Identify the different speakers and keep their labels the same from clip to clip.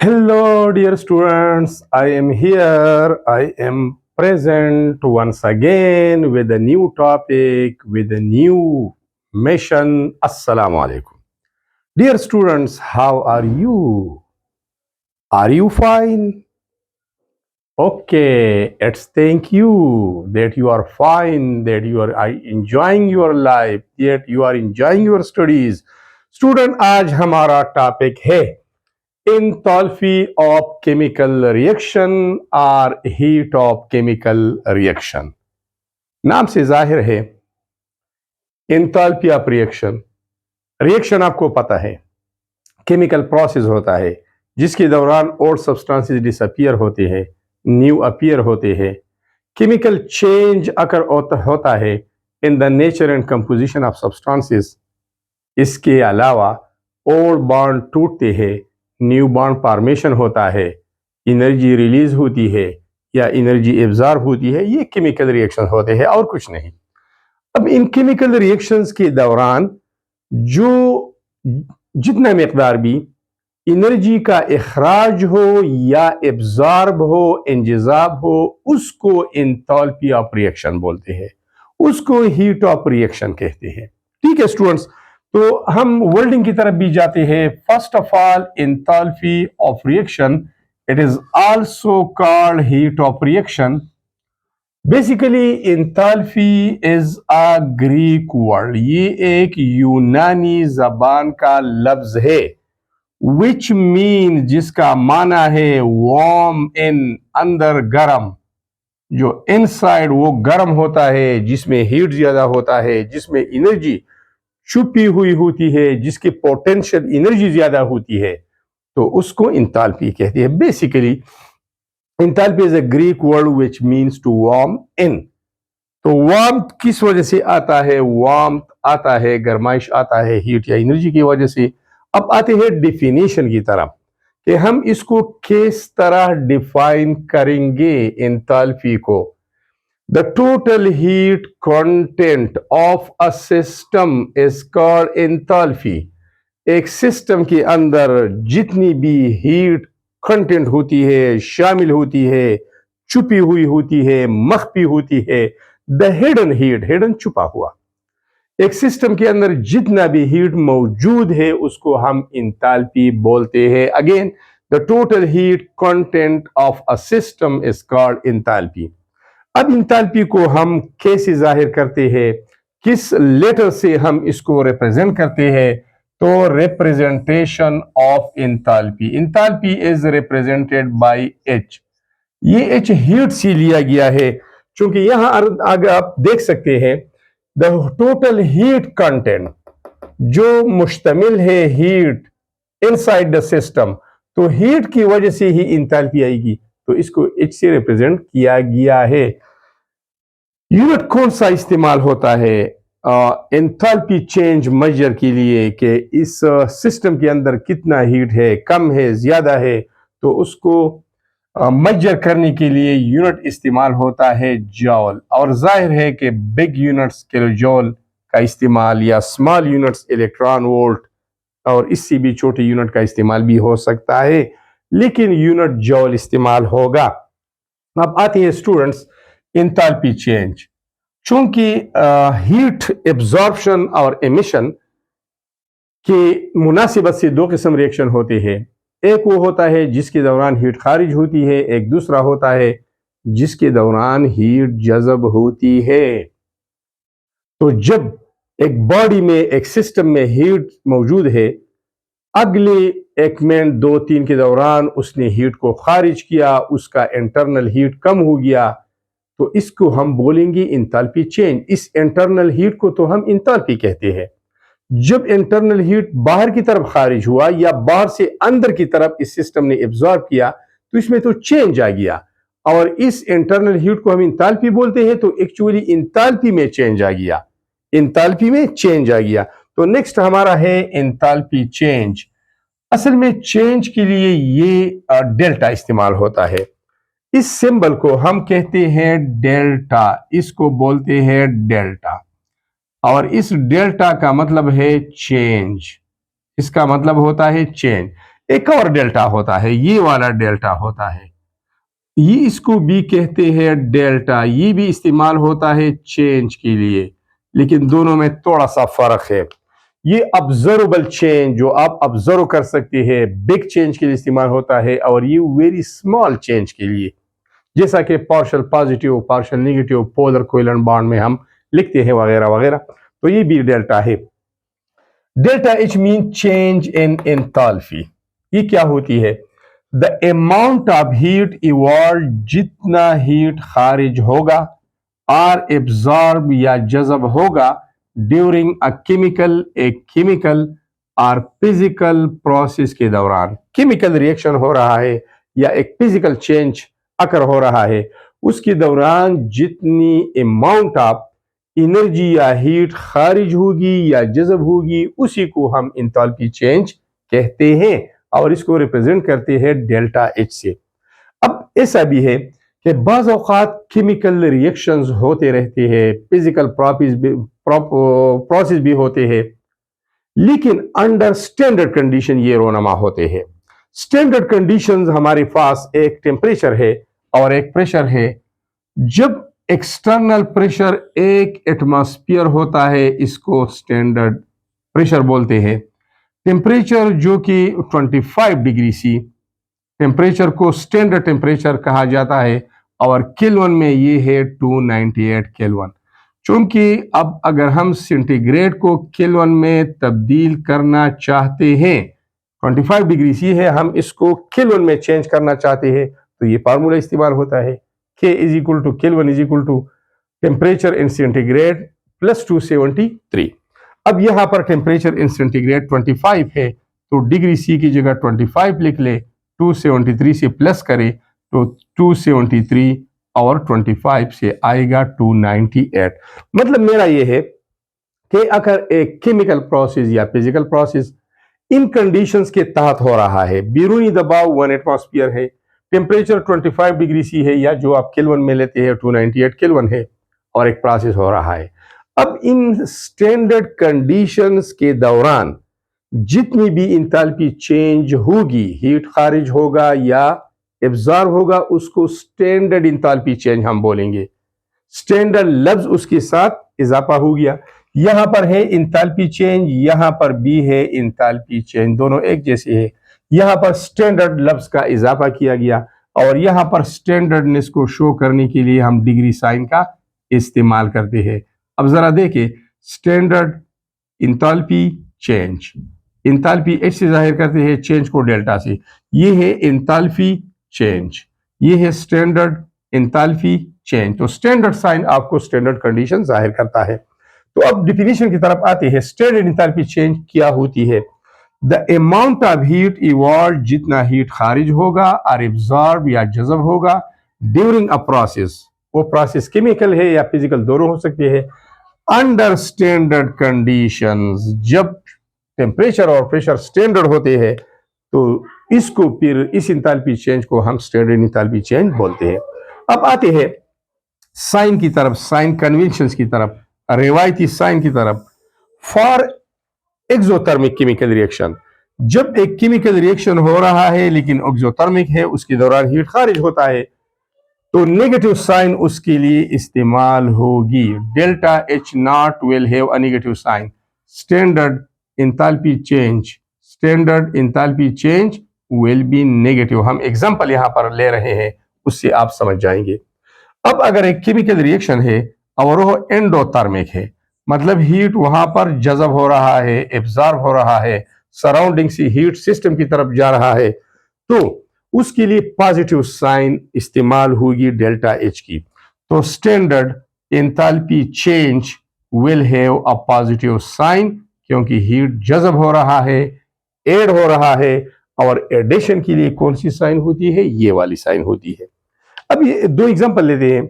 Speaker 1: Hello, dear students. I am here. I am present once again with a new topic, with a new mission. Assalamu alaikum. Dear students, how are you? Are you fine? Okay, let's thank you that you are fine, that you are enjoying your life, that you are enjoying your studies. Student, आज हमारा topic है enthalpy of chemical reaction or heat of chemical reaction. नाम से जाहिर है enthalpy of reaction आपको पता है केमिकल प्रोसेस होता है जिसके दौरान ओल्ड सब्सटेंसेस डिसअपियर होते हैं, न्यू अपीयर होते हैं, केमिकल चेंज अकर होता है in the nature and composition of substances. इसके अलावा ओल्ड बॉन्ड टूटते हैं, न्यू बॉन्ड फॉर्मेशन होता है, एनर्जी रिलीज होती है या एनर्जी एब्जॉर्ब होती है। ये केमिकल रिएक्शन होते हैं और कुछ नहीं। अब इन केमिकल रिएक्शंस के दौरान जो जितना मिकदार भी एनर्जी का इखराज हो या एब्जॉर्ब हो, इंजज़ाब हो, उसको एंथैल्पी ऑफ रिएक्शन बोलते हैं, उसको हीट ऑफ रिएक्शन कहते हैं। ठीक है स्टूडेंट्स, तो हम वर्डिंग की तरफ भी जाते हैं। First of all, enthalpy of reaction, it is also called heat of reaction. Basically enthalpy is a Greek word, ये एक यूनानी जबान का लफ्ज है, विच मीन जिसका माना है वार्म इन, अंदर गर्म, जो इनसाइड वो गर्म होता है, जिसमें हीट ज्यादा होता है, जिसमें एनर्जी छुपी हुई होती है, जिसकी पोटेंशियल एनर्जी ज्यादा होती है, तो उसको एंथैल्पी कहते हैं। Basically enthalpy is a Greek word which means to warm in. तो वार्म किस वजह से आता है? वार्म आता है, गर्माइश आता है हीट या एनर्जी की वजह से। अब आते हैं डिफिनीशन की तरफ कि हम इसको किस तरह डिफाइन करेंगे एंथैल्पी को। The total heat content of a system is called enthalpy. एक सिस्टम के अंदर जितनी भी हीट कंटेंट होती है, शामिल होती है, छुपी हुई होती है, मख्फी होती है, द हिडन हीट, हिडन छुपा हुआ, एक सिस्टम के अंदर जितना भी हीट मौजूद है उसको हम एंथैल्पी बोलते हैं। Again, the total heat content of a system is called enthalpy. अब एंथैल्पी को हम कैसे जाहिर करते हैं, किस लेटर से हम इसको रिप्रेजेंट करते हैं? तो representation of enthalpy, enthalpy is represented by H. ये एच हीट से लिया गया है, क्योंकि यहां आगे आप देख सकते हैं द टोटल हीट कंटेंट जो मुश्तमिल है हीट इनसाइड द सिस्टम, तो हीट की वजह से ही एंथैल्पी आएगी, तो इसको एच से रिप्रेजेंट किया गया है। यूनिट कौन सा इस्तेमाल होता है एंथैल्पी चेंज मेजर के लिए कि इस सिस्टम के अंदर कितना हीट है, कम है, ज्यादा है, तो उसको मेजर करने के लिए यूनिट इस्तेमाल होता है जॉल। और जाहिर है कि बिग यूनिट्स किलो जॉल का इस्तेमाल या स्मॉल यूनिट्स इलेक्ट्रॉन वोल्ट और इससे भी छोटे यूनिट का इस्तेमाल भी हो सकता है, लेकिन यूनिट जॉल इस्तेमाल होगा। अब आते हैं स्टूडेंट्स एंथैल्पी चेंज। चूंकि हीट एब्जॉर्प्शन और एमिशन की मुनासिबत से दो किस्म रिएक्शन होते हैं। एक वो होता है जिसके दौरान हीट खारिज होती है, एक दूसरा होता है जिसके दौरान हीट जज़ब होती है। तो जब एक बॉडी में, एक सिस्टम में हीट मौजूद है, अगले 1 मिनट 2-3 के दौरान उसने हीट को खारिज किया, उसका इंटरनल हीट कम हो गया, तो इसको हम बोलेंगे एंथैल्पी चेंज। इस इंटरनल हीट को तो हम एंथैल्पी कहते हैं। जब इंटरनल हीट बाहर की तरफ खारिज हुआ या बाहर से अंदर की तरफ इस सिस्टम ने एब्जॉर्ब किया, तो इसमें तो चेंज आ गया और इस इंटरनल हीट को हम एंथैल्पी बोलते हैं। तो एक्चुअली एंथैल्पी में चेंज आ गया, एंथैल्पी में चेंज आ गया। तो नेक्स्ट हमारा है एंथैल्पी चेंज। असल में चेंज के लिए ये डेल्टा इस्तेमाल होता है। इस सिंबल को हम कहते हैं डेल्टा, इसको बोलते हैं डेल्टा, और इस डेल्टा का मतलब है चेंज, इसका मतलब होता है चेंज। एक और डेल्टा होता है, ये वाला डेल्टा होता है, ये इसको भी कहते हैं डेल्टा। ये भी इस्तेमाल होता है चेंज के लिए, लेकिन दोनों में थोड़ा सा फर्क है। ये ऑब्जर्वेबल चेंज जो आप ऑब्जर्व कर सकते हैं बिग चेंज के लिए इस्तेमाल होता है, और ये वेरी स्मॉल चेंज के लिए, जैसा कि partial positive, partial negative, polar covalent bond में हम लिखते हैं वगैरह वगैरह। तो ये भी डेल्टा है। Delta H mean change in enthalpy. ये क्या होती है? The amount of heat evolve, जितना हीट खारिज होगा और एब्जॉर्ब या जज़ब होगा ड्यूरिंग अ केमिकल, एक केमिकल और फिजिकल प्रोसेस के दौरान। केमिकल रिएक्शन हो रहा है या एक फिजिकल चेंज अकर हो रहा है, उसके दौरान जितनी अमाउंट ऑफ एनर्जी या हीट खारिज होगी या जज़ब होगी, उसी को हम एंथैल्पी चेंज कहते हैं, और इसको रिप्रेजेंट करते हैं डेल्टा एच से। अब ऐसा भी है कि बाज़ औक़ात केमिकल रिएक्शंस होते रहते हैं, फिजिकल प्रोसेस भी होते हैं, लेकिन अंडर स्टैंडर्ड कंडीशन ये रोनमा होते हैं। स्टैंडर्ड कंडीशंस हमारे पास एक टेम्परेचर है और एक प्रेशर है। जब एक्सटर्नल प्रेशर एक एटमॉस्फेयर होता है, इसको स्टैंडर्ड प्रेशर बोलते हैं। टेम्परेचर जो कि 25 डिग्री सी, टेम्परेचर को स्टैंडर्ड टेम्परेचर कहा जाता है, और केल्विन में ये है 298 केल्विन। चूंकि अब अगर हम सेंटीग्रेड को केल्विन में तब्दील करना चाहते हैं, 25 डिग्री सी है, हम इसको केल्विन में चेंज करना चाहते हैं, तो ये फार्मूला इस्तेमाल होता है, K is equal to kelvin is equal to temperature in centigrade plus 273। अब यहां पर टेम्परेचर इन सेंटीग्रेड 25 है, तो डिग्री सी की जगह 25 लिख ले, 273 से प्लस करें तो 273 और 25 से आएगा 298। मतलब मेरा ये है कि अगर एक केमिकल प्रोसेस या फिजिकल प्रोसेस इन कंडीशंस के तहत हो रहा है, बैरूनी दबाव 1 एटमॉस्फेयर है, टेम्परेचर 25 डिग्री सी है, या जो आप केल्विन में लेते हैं 298 केल्विन है, और एक प्रोसेस हो रहा है। अब इन स्टैंडर्ड कंडीशंस के दौरान जितनी भी इंथैल्पी चेंज होगी, हीट खारिज होगा या एब्जॉर्ब होगा, उसको स्टैंडर्ड इंथैल्पी चेंज हम बोलेंगे। स्टैंडर्ड लफ्ज उसके साथ इजाफा हो गया। यहां पर है इंथैल्पी चेंज, यहां पर भी है इंथैल्पी चेंज, दोनों एक जैसे है। यहां पर स्टैंडर्ड लफ्ज का इजाफा किया गया, और यहां पर स्टैंडर्डनेस को शो करने के लिए हम डिग्री साइन का इस्तेमाल करते हैं। अब जरा देखें, standard enthalpy change, enthalpy H से जाहिर करते हैं, चेंज को डेल्टा से। ये है इंथैल्पी चेंज, ये है स्टैंडर्ड इंथैल्पी चेंज। तो स्टैंडर्ड साइन आपको स्टैंडर्ड कंडीशन जाहिर करता है। तो अब डिफिनेशन की तरफ आते हैं। स्टैंडर्ड इंथैल्पी चेंज क्या होती है? The amount of heat evolve, जितना हीट खारिज होगा और एब्जॉर्ब या जज़ब होगा ड्यूरिंग अ प्रोसेस, वो प्रोसेस केमिकल है या फिजिकल, दोनों हो सकते हैं, अंडर स्टैंडर्ड कंडीशंस। जब टेम्परेचर और प्रेशर स्टैंडर्ड होते हैं, तो इसको फिर इस इंथैल्पी चेंज को हम स्टैंडर्ड इंथैल्पी चेंज बोलते हैं। अब आते हैं साइन की तरफ, साइन कन्वेंशंस की तरफ, रिवायती साइन की तरफ। फॉर एक्सोथर्मिक केमिकल रिएक्शन, जब एक केमिकल रिएक्शन हो रहा है लेकिन एक्सोथर्मिक है, उसके दौरान हीट खारिज होता है, तो नेगेटिव साइन उसके लिए इस्तेमाल होगी। Delta H not will have a negative sign. Standard enthalpy change, standard enthalpy change will be negative. हम एग्जांपल यहां पर ले रहे हैं, उससे आप समझ जाएंगे। अब अगर एक केमिकल रिएक्शन है और वो एंडोथर्मिक है, मतलब हीट वहां पर जज़ब हो रहा है, एब्जॉर्ब हो रहा है, सराउंडिंग से हीट सिस्टम की तरफ जा रहा है, तो उसके लिए पॉजिटिव साइन इस्तेमाल होगी डेल्टा एच की। तो standard enthalpy change will have a positive sign, क्योंकि हीट जज़ब हो रहा है, ऐड हो रहा है, और एडिशन के लिए कौन सी साइन होती है? ये वाली साइन होती है। अब ये दो एग्जांपल लेते हैं।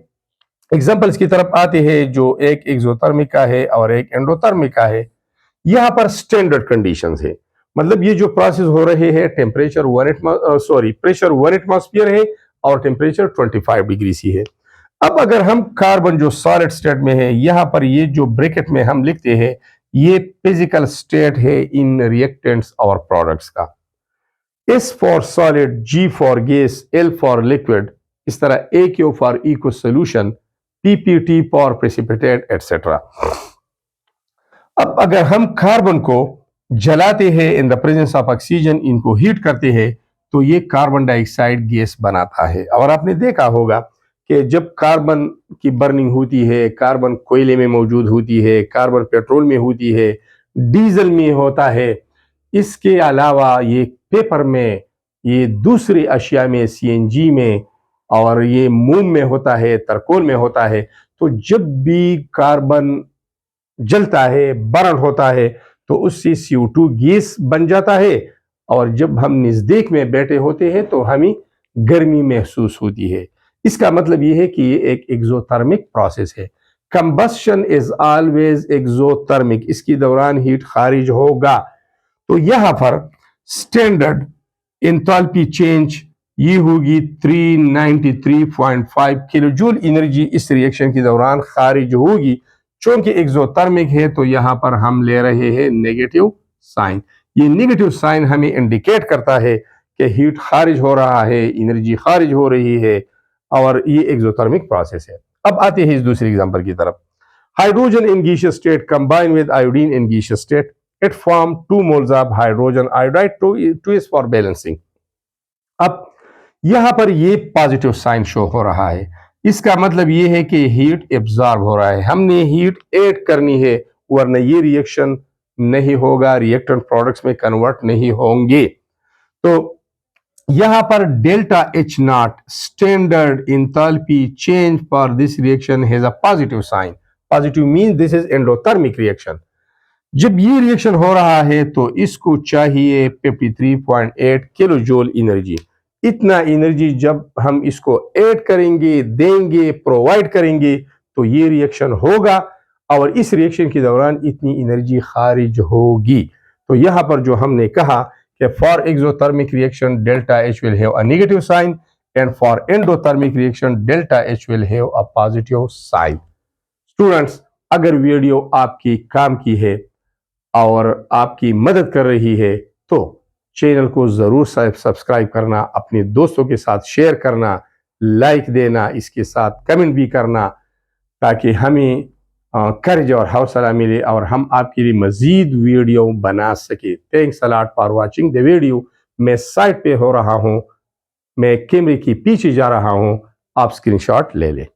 Speaker 1: एग्जांपल्स की तरफ आते हैं, जो एक एक्सोथर्मिक का है और एक एंडोथर्मिक का है। यहां पर स्टैंडर्ड कंडीशंस है, मतलब ये जो प्रोसेस हो रहे हैं, टेम्परेचर प्रेशर 1 एटमॉस्फेयर है और टेम्परेचर 25 डिग्री सी है। अब अगर हम कार्बन जो सॉलिड स्टेट में है, यहां पर ये जो ब्रैकेट में हम लिखते हैं, ये फिजिकल स्टेट है इन रिएक्टेंट्स और प्रोडक्ट्स का। S for solid, G for gas, L for liquid, इस तरह AQ for aqueous solution, PPT for precipitate etcetera. अब अगर हम कार्बन को जलाते हैं in the presence of oxygen, इनको हीट करते हैं, तो ये कार्बन डाइऑक्साइड गैस बनाता है। और आपने देखा होगा कि जब कार्बन की बर्निंग होती है, कार्बन कोयले में मौजूद होती है, कार्बन पेट्रोल में होती है, डीजल में होता है, इसके अलावा ये पेपर में, ये दूसरी अशिया में, CNG में, और ये मोम में होता है, तरकोल में होता है। तो जब भी कार्बन जलता है, बर्न होता है, तो उससे CO2 गैस बन जाता है। और जब हम नजदीक में बैठे होते हैं तो हमें गर्मी महसूस होती है। इसका मतलब यह है कि ये एक एक्सोथर्मिक प्रोसेस है। कंबस्शन इज ऑलवेज एक्सोथर्मिक, इसके दौरान हीट खारिज होगा। तो यहां पर स्टैंडर्ड एंथैल्पी चेंज ये होगी 393.5 किलो जूल एनर्जी इस रिएक्शन के दौरान खारिज होगी। चूंकि एक्सोथर्मिक है तो यहां पर हम ले रहे हैं नेगेटिव साइन। ये नेगेटिव साइन हमें इंडिकेट करता है कि हीट खारिज हो रहा है, एनर्जी खारिज हो रही है, और ये एक्सोथर्मिक प्रोसेस है। अब आते हैं इस दूसरे एग्जांपल की तरफ। Hydrogen in gaseous state combine with iodine in gaseous state, it form 2 moles of hydrogen iodide, 2 is for balancing. अब यहां पर ये पॉजिटिव साइन शो हो रहा है, इसका मतलब ये है कि हीट एब्जॉर्ब हो रहा है, हमने हीट ऐड करनी है, वरना ये रिएक्शन नहीं होगा, रिएक्टेंट प्रोडक्ट्स में कन्वर्ट नहीं होंगे। तो यहां पर delta H not standard enthalpy change for this reaction has a positive sign. Positive mean this is endothermic reaction. जब ये रिएक्शन हो रहा है तो इसको चाहिए 53.8 किलो जूल एनर्जी। इतना एनर्जी जब हम इसको ऐड करेंगे, देंगे, प्रोवाइड करेंगे, तो ये रिएक्शन होगा, और इस रिएक्शन के दौरान इतनी एनर्जी खारिज होगी। तो यहां पर जो हमने कहा कि for exothermic reaction delta H will have a negative sign, and for endothermic reaction delta H will have a positive sign. Students, अगर वीडियो आपकी काम की है और आपकी मदद कर रही है तो चैनल को जरूर सब्सक्राइब करना, अपने दोस्तों के साथ शेयर करना, लाइक देना, इसके साथ कमेंट भी करना, ताकि हमें करेज और हौसला मिले और हम आपके लिए मजीद वीडियो बना सके। Thanks a lot for watching the video. मैं साइट पे हो रहा हूँ, मैं कैमरे के पीछे जा रहा हूँ, आप स्क्रीनशॉट ले लें।